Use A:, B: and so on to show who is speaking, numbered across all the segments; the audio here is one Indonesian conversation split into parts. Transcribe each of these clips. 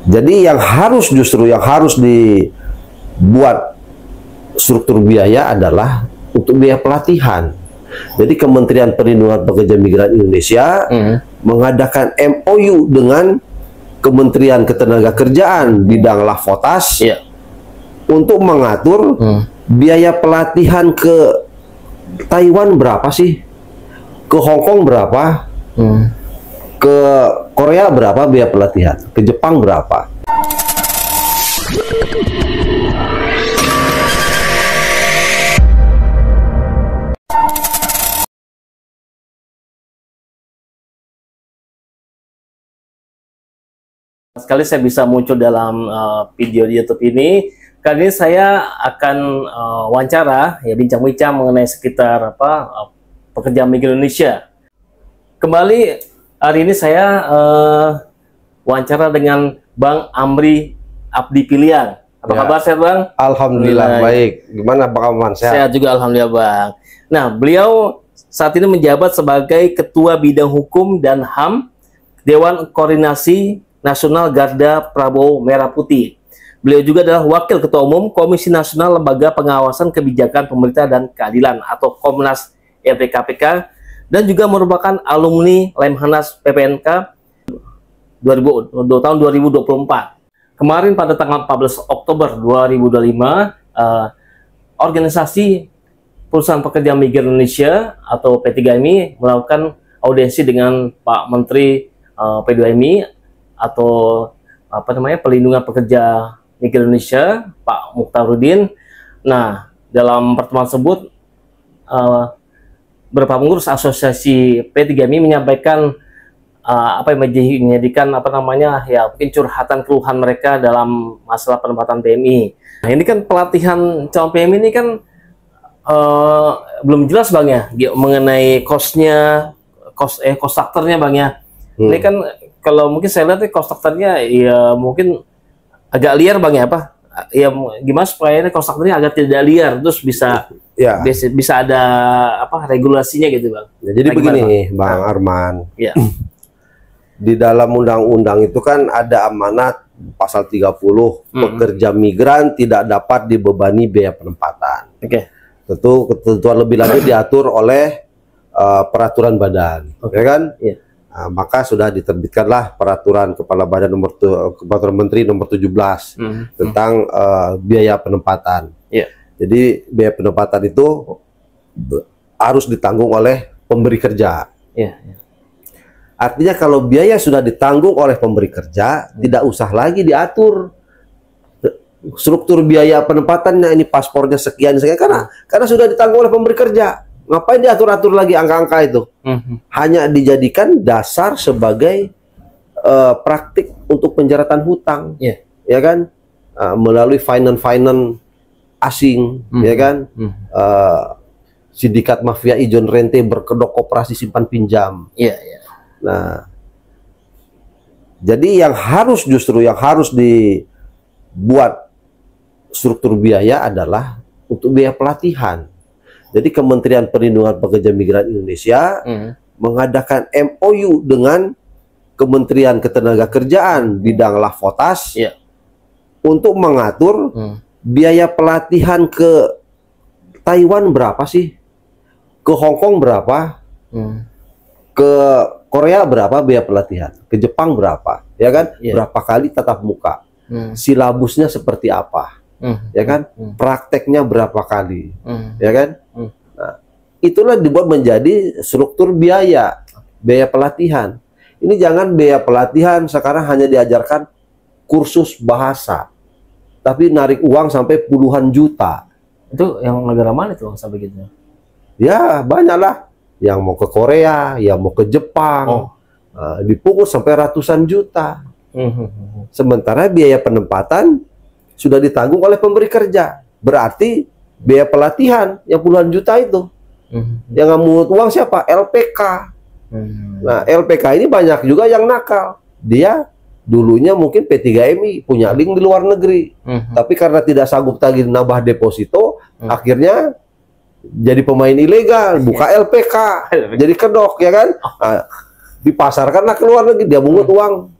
A: Jadi yang harus dibuat struktur biaya adalah untuk biaya pelatihan. Jadi Kementerian Perlindungan Pekerja Migran Indonesia mengadakan MOU dengan Kementerian Ketenagakerjaan bidang Lavotas untuk mengatur biaya pelatihan ke Taiwan berapa sih, ke Hong Kong berapa, ke Korea berapa biaya pelatihan, ke Jepang berapa.
B: Sekali saya bisa muncul dalam video di YouTube ini. Kali ini saya akan wawancara, bincang-bincang mengenai sekitar pekerja migran Indonesia. Kembali hari ini saya wawancara dengan Bang Amri Abdi Piliang. Apa kabar sehat Bang?
A: Alhamdulillah baik. Gimana Bang Aman?
B: Sehat juga Alhamdulillah Bang. Nah, beliau saat ini menjabat sebagai Ketua Bidang Hukum dan HAM Dewan Koordinasi Nasional Garda Prabowo Merah Putih. Beliau juga adalah Wakil Ketua Umum Komisi Nasional Lembaga Pengawasan Kebijakan Pemerintah dan Keadilan atau Komnas LPKPK dan juga merupakan alumni Lemhanas PPNK tahun 2024. Kemarin pada tanggal 14 Oktober 2025, organisasi Perusahaan Pekerja Migran Indonesia atau P3MI melakukan audiensi dengan Pak Menteri P2MI atau Pelindungan Pekerja Migran Indonesia, Pak Mukhtarudin. Nah, dalam pertemuan tersebut beberapa pengurus asosiasi P3MI menyampaikan menjadikan mungkin curhatan keluhan mereka dalam masalah penempatan PMI. Nah, ini kan pelatihan calon PMI ini kan belum jelas Bang ya mengenai cost structure-nya Bang ya. Ini kan kalau mungkin saya lihat cost structure-nya ya mungkin agak liar Bang ya gimana supaya cost structure-nya agak tidak liar terus bisa ada regulasinya gitu Bang.
A: Ya, jadi begini Bang Arman.
B: Ya.
A: Di dalam undang-undang itu kan ada amanat pasal 30 pekerja migran tidak dapat dibebani biaya penempatan. Tentu ketentuan lebih lanjut diatur oleh peraturan badan, ya kan? Nah, maka sudah diterbitkanlah peraturan Peraturan Menteri nomor 17 tentang biaya penempatan. Jadi biaya penempatan itu harus ditanggung oleh pemberi kerja. Artinya kalau biaya sudah ditanggung oleh pemberi kerja, tidak usah lagi diatur struktur biaya penempatannya, ini paspornya sekian karena sudah ditanggung oleh pemberi kerja. Ngapain diatur-atur lagi angka-angka itu? Hanya dijadikan dasar sebagai praktik untuk penjaratan hutang, ya kan? Melalui finance asing, ya kan? Sindikat mafia ijon rente berkedok koperasi simpan pinjam. Nah, jadi yang harus dibuat struktur biaya adalah untuk biaya pelatihan. Jadi Kementerian Perlindungan Pekerja Migran Indonesia mengadakan MOU dengan Kementerian Ketenagakerjaan bidang Lavotas untuk mengatur biaya pelatihan ke Taiwan berapa sih, ke Hong Kong berapa, ke Korea berapa biaya pelatihan, ke Jepang berapa, ya kan? Berapa kali tatap muka, silabusnya seperti apa, ya kan? Prakteknya berapa kali, ya kan? Nah, itulah dibuat menjadi struktur biaya pelatihan. Ini jangan biaya pelatihan sekarang hanya diajarkan kursus bahasa, tapi narik uang sampai puluhan juta.
B: Itu yang negara mana itu sampai gitu?
A: Ya banyaklah, yang mau ke Korea, yang mau ke Jepang, dipungut sampai ratusan juta. Sementara biaya penempatan sudah ditanggung oleh pemberi kerja. Berarti biaya pelatihan yang puluhan juta itu yang ngamut uang siapa? LPK. Nah, LPK ini banyak juga yang nakal. Dia dulunya mungkin P3MI punya link di luar negeri, tapi karena tidak sanggup tagih nambah deposito, akhirnya jadi pemain ilegal, buka LPK, jadi kedok, ya kan? Nah, dipasarkanlah ke luar negeri, dia mungut uang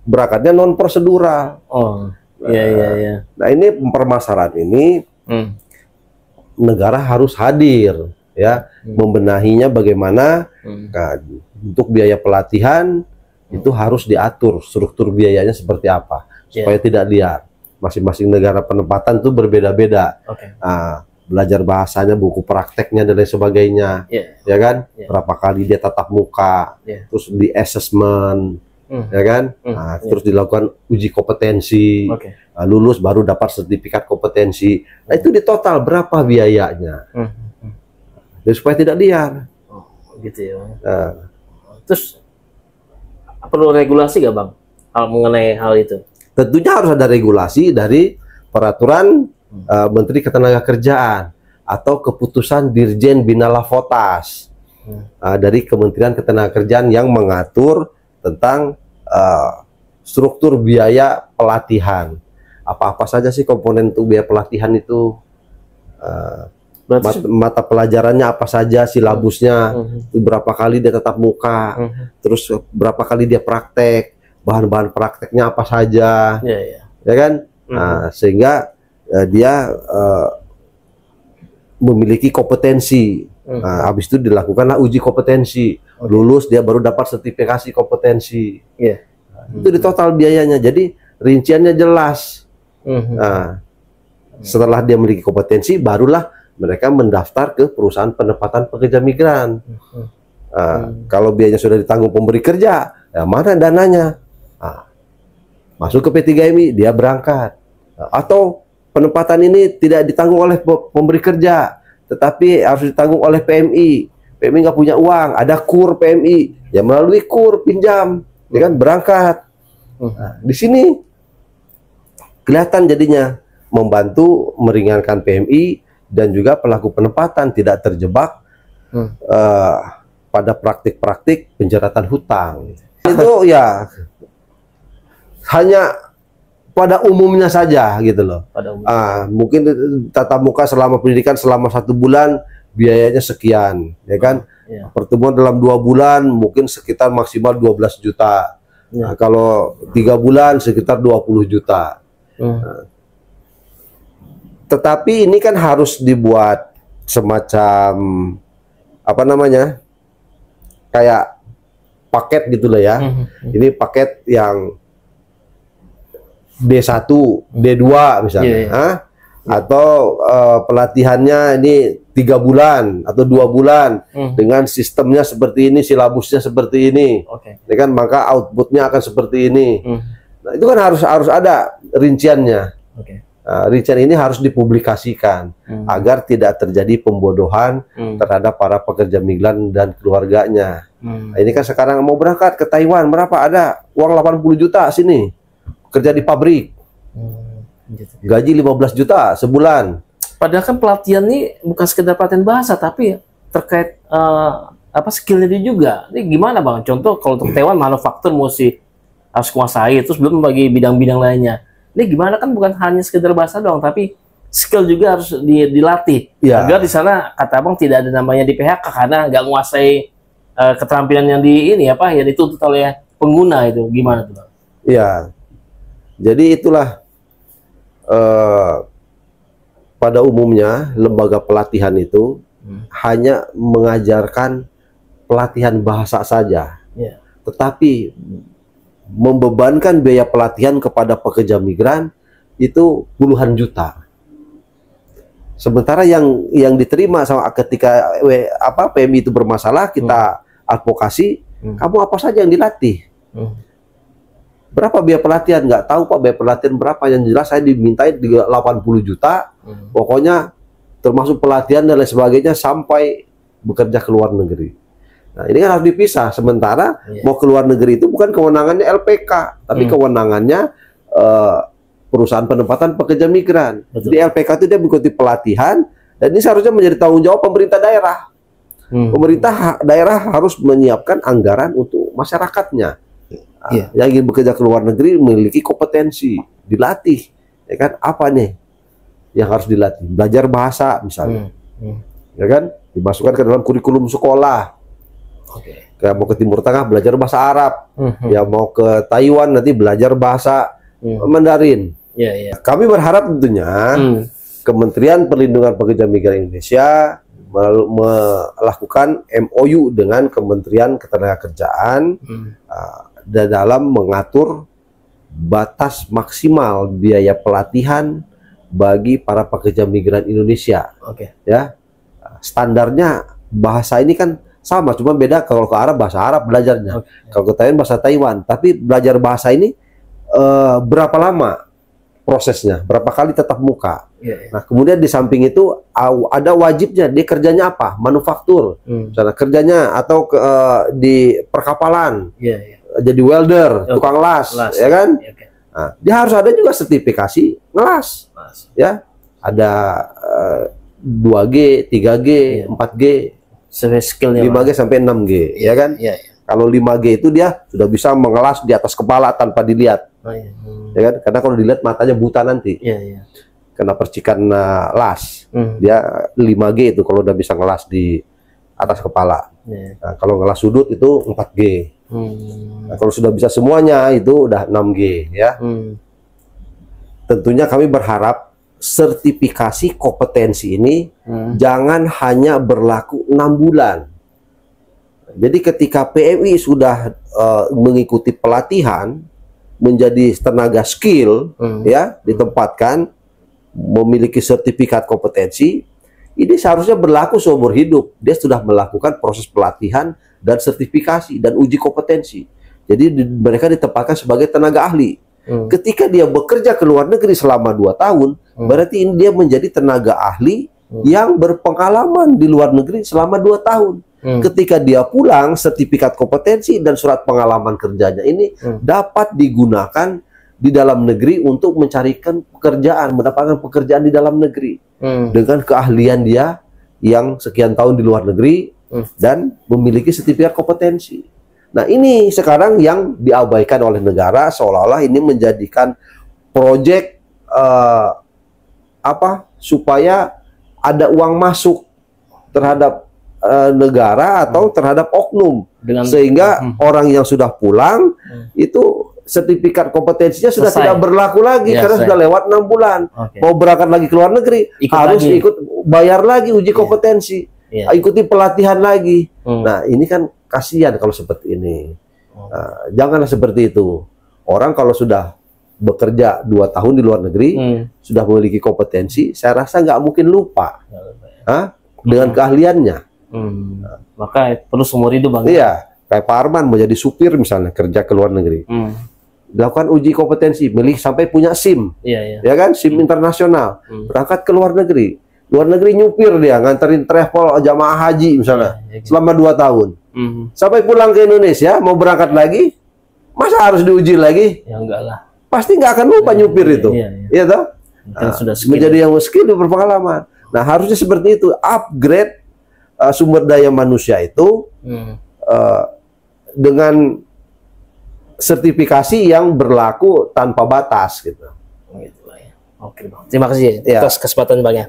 A: berangkatnya non prosedural.
B: Oh, iya.
A: Nah ini permasalahan ini negara harus hadir ya, membenahinya bagaimana. Nah, untuk biaya pelatihan itu harus diatur struktur biayanya seperti apa supaya tidak liar. Masing-masing negara penempatan itu berbeda-beda. Nah, belajar bahasanya, buku prakteknya dan lain sebagainya, ya kan? Berapa kali dia tatap muka, terus di assessment, ya kan? Nah, terus dilakukan uji kompetensi, lulus baru dapat sertifikat kompetensi. Nah, itu di total berapa biayanya? Dan supaya tidak liar.
B: Oh, gitu ya. Terus perlu regulasi gak Bang mengenai hal itu?
A: Tentunya harus ada regulasi dari peraturan Menteri Ketenagakerjaan atau keputusan Dirjen Bina Lavotas dari Kementerian Ketenagakerjaan yang mengatur tentang struktur biaya pelatihan. Apa-apa saja sih komponen untuk biaya pelatihan itu? Mata pelajarannya apa saja, silabusnya, berapa kali dia tatap muka, terus berapa kali dia praktek, bahan-bahan prakteknya apa saja, ya kan? Nah, sehingga dia memiliki kompetensi. Nah, habis itu dilakukanlah uji kompetensi, lulus dia baru dapat sertifikasi kompetensi. Itu di total biayanya, jadi rinciannya jelas. Nah, setelah dia memiliki kompetensi, barulah mereka mendaftar ke perusahaan penempatan pekerja migran. Kalau biayanya sudah ditanggung pemberi kerja, ya mana dananya? Masuk ke P3MI, dia berangkat. Atau penempatan ini tidak ditanggung oleh pemberi kerja, tetapi harus ditanggung oleh PMI. PMI nggak punya uang, ada KUR PMI, ya melalui KUR pinjam, ya kan berangkat. Nah, di sini kelihatan jadinya membantu meringankan PMI dan juga pelaku penempatan tidak terjebak pada praktik-praktik penjeratan hutang. Itu ya hanya pada umumnya saja gitu loh. Mungkin tatap muka selama pendidikan selama 1 bulan biayanya sekian, ya kan? Pertemuan dalam 2 bulan mungkin sekitar maksimal 12 juta. Nah, kalau 3 bulan sekitar 20 juta. Tetapi ini kan harus dibuat semacam apa namanya, kayak paket gitu loh ya. Ini paket yang D1, D2 misalnya, atau pelatihannya ini 3 bulan atau 2 bulan dengan sistemnya seperti ini, silabusnya seperti ini, ya kan? Maka outputnya akan seperti ini. Nah, itu kan harus ada rinciannya. Rincian ini harus dipublikasikan agar tidak terjadi pembodohan terhadap para pekerja migran dan keluarganya. Nah, ini kan sekarang mau berangkat ke Taiwan, berapa? Ada uang 80 juta sini, kerja di pabrik, gaji 15 juta sebulan.
B: Padahal kan pelatihan ini bukan sekedar pelatihan bahasa, tapi terkait skillnya dia juga. Ini gimana Bang? Contoh kalau untuk Taiwan manufaktur mesti harus kuasai, terus belum bagi bidang-bidang lainnya. Ini gimana, kan bukan hanya sekedar bahasa doang, tapi skill juga harus dilatih. Agar di sana kata Abang tidak ada namanya di PHK karena nggak menguasai keterampilan yang yang dituntut oleh pengguna itu. Gimana tuh Bang?
A: Iya. Jadi itulah pada umumnya lembaga pelatihan itu hanya mengajarkan pelatihan bahasa saja, tetapi membebankan biaya pelatihan kepada pekerja migran itu puluhan juta. Sementara yang diterima sama ketika PMI itu bermasalah, kita advokasi, kamu apa saja yang dilatih? Berapa biaya pelatihan? Nggak tahu Pak biaya pelatihan berapa, yang jelas saya dimintain 80 juta, pokoknya termasuk pelatihan dan lain sebagainya sampai bekerja ke luar negeri. Nah, ini kan harus dipisah. Sementara mau ke luar negeri itu bukan kewenangannya LPK, tapi kewenangannya perusahaan penempatan pekerja migran. Di LPK itu dia mengikuti pelatihan, dan ini seharusnya menjadi tanggung jawab pemerintah daerah. Pemerintah daerah harus menyiapkan anggaran untuk masyarakatnya. Yang ingin bekerja ke luar negeri memiliki kompetensi, dilatih, ya kan? Apa nih yang harus dilatih? Belajar bahasa misalnya, ya kan? Dimasukkan ke dalam kurikulum sekolah.
B: Oke.
A: Kayak mau ke Timur Tengah belajar bahasa Arab, ya mau ke Taiwan nanti belajar bahasa Mandarin.
B: Ya, ya.
A: Kami berharap tentunya Kementerian Perlindungan Pekerja Migran Indonesia melakukan MOU dengan Kementerian Ketenagakerjaan dalam mengatur batas maksimal biaya pelatihan bagi para pekerja migran Indonesia.
B: Oke.
A: Ya, standarnya bahasa ini kan sama, cuma beda kalau ke Arab bahasa Arab belajarnya, kalau ke Taiwan bahasa Taiwan. Tapi belajar bahasa ini berapa lama prosesnya, berapa kali tatap muka. Nah, kemudian di samping itu ada wajibnya, dia kerjanya apa? Manufaktur, misalnya kerjanya atau di perkapalan, jadi welder, tukang las, ya kan? Nah, dia harus ada juga sertifikasi ngelas, ya. Ada 2G, 3G, 4G,
B: skillnya
A: 5G sampai 6G, ya kan? Kalau 5G itu dia sudah bisa mengelas di atas kepala tanpa dilihat, ya kan? Karena kalau dilihat matanya buta nanti, kena percikan las. Dia 5G itu kalau udah bisa ngelas di atas kepala. Nah, kalau ngelas sudut itu 4G. Nah, kalau sudah bisa semuanya itu udah 6G, ya. Tentunya kami berharap sertifikasi kompetensi ini jangan hanya berlaku 6 bulan. Jadi ketika PMI sudah mengikuti pelatihan menjadi tenaga skill, ya, ditempatkan memiliki sertifikat kompetensi, ini seharusnya berlaku seumur hidup. Dia sudah melakukan proses pelatihan dan sertifikasi dan uji kompetensi. Jadi mereka ditempatkan sebagai tenaga ahli. Ketika dia bekerja ke luar negeri selama 2 tahun, berarti ini dia menjadi tenaga ahli yang berpengalaman di luar negeri selama 2 tahun. Ketika dia pulang, sertifikat kompetensi dan surat pengalaman kerjanya ini dapat digunakan di dalam negeri untuk mencarikan pekerjaan, mendapatkan pekerjaan di dalam negeri dengan keahlian dia yang sekian tahun di luar negeri dan memiliki sertifikat kompetensi. Nah, ini sekarang yang diabaikan oleh negara, seolah-olah ini menjadikan proyek supaya ada uang masuk terhadap negara atau terhadap oknum, sehingga orang yang sudah pulang itu sertifikat kompetensinya sudah tidak berlaku lagi karena sudah lewat 6 bulan. Mau berangkat lagi ke luar negeri harus ikut bayar lagi uji kompetensi, ikuti pelatihan lagi. Nah, ini kan kasihan kalau seperti ini. Janganlah seperti itu. Orang kalau sudah bekerja 2 tahun di luar negeri, sudah memiliki kompetensi, saya rasa nggak mungkin lupa dengan keahliannya.
B: Maka perlu seumur hidup, Bang.
A: Iya, kayak Pak Arman mau jadi supir misalnya, kerja ke luar negeri. Dilakukan uji kompetensi, milih sampai punya SIM. Ya kan, SIM internasional. Berangkat ke luar negeri. Luar negeri nyupir dia, nganterin travel jamaah haji misalnya, selama 2 tahun. Sampai pulang ke Indonesia, mau berangkat lagi, masa harus diuji lagi?
B: Ya enggak lah.
A: Pasti nggak akan lupa nyupir itu. Iya toh?
B: Sudah
A: menjadi yang skill dan berpengalaman. Nah, harusnya seperti itu, upgrade sumber daya manusia itu dengan sertifikasi yang berlaku tanpa batas gitu.
B: Oke, Bang. Terima kasih atas kesempatan Bang ya.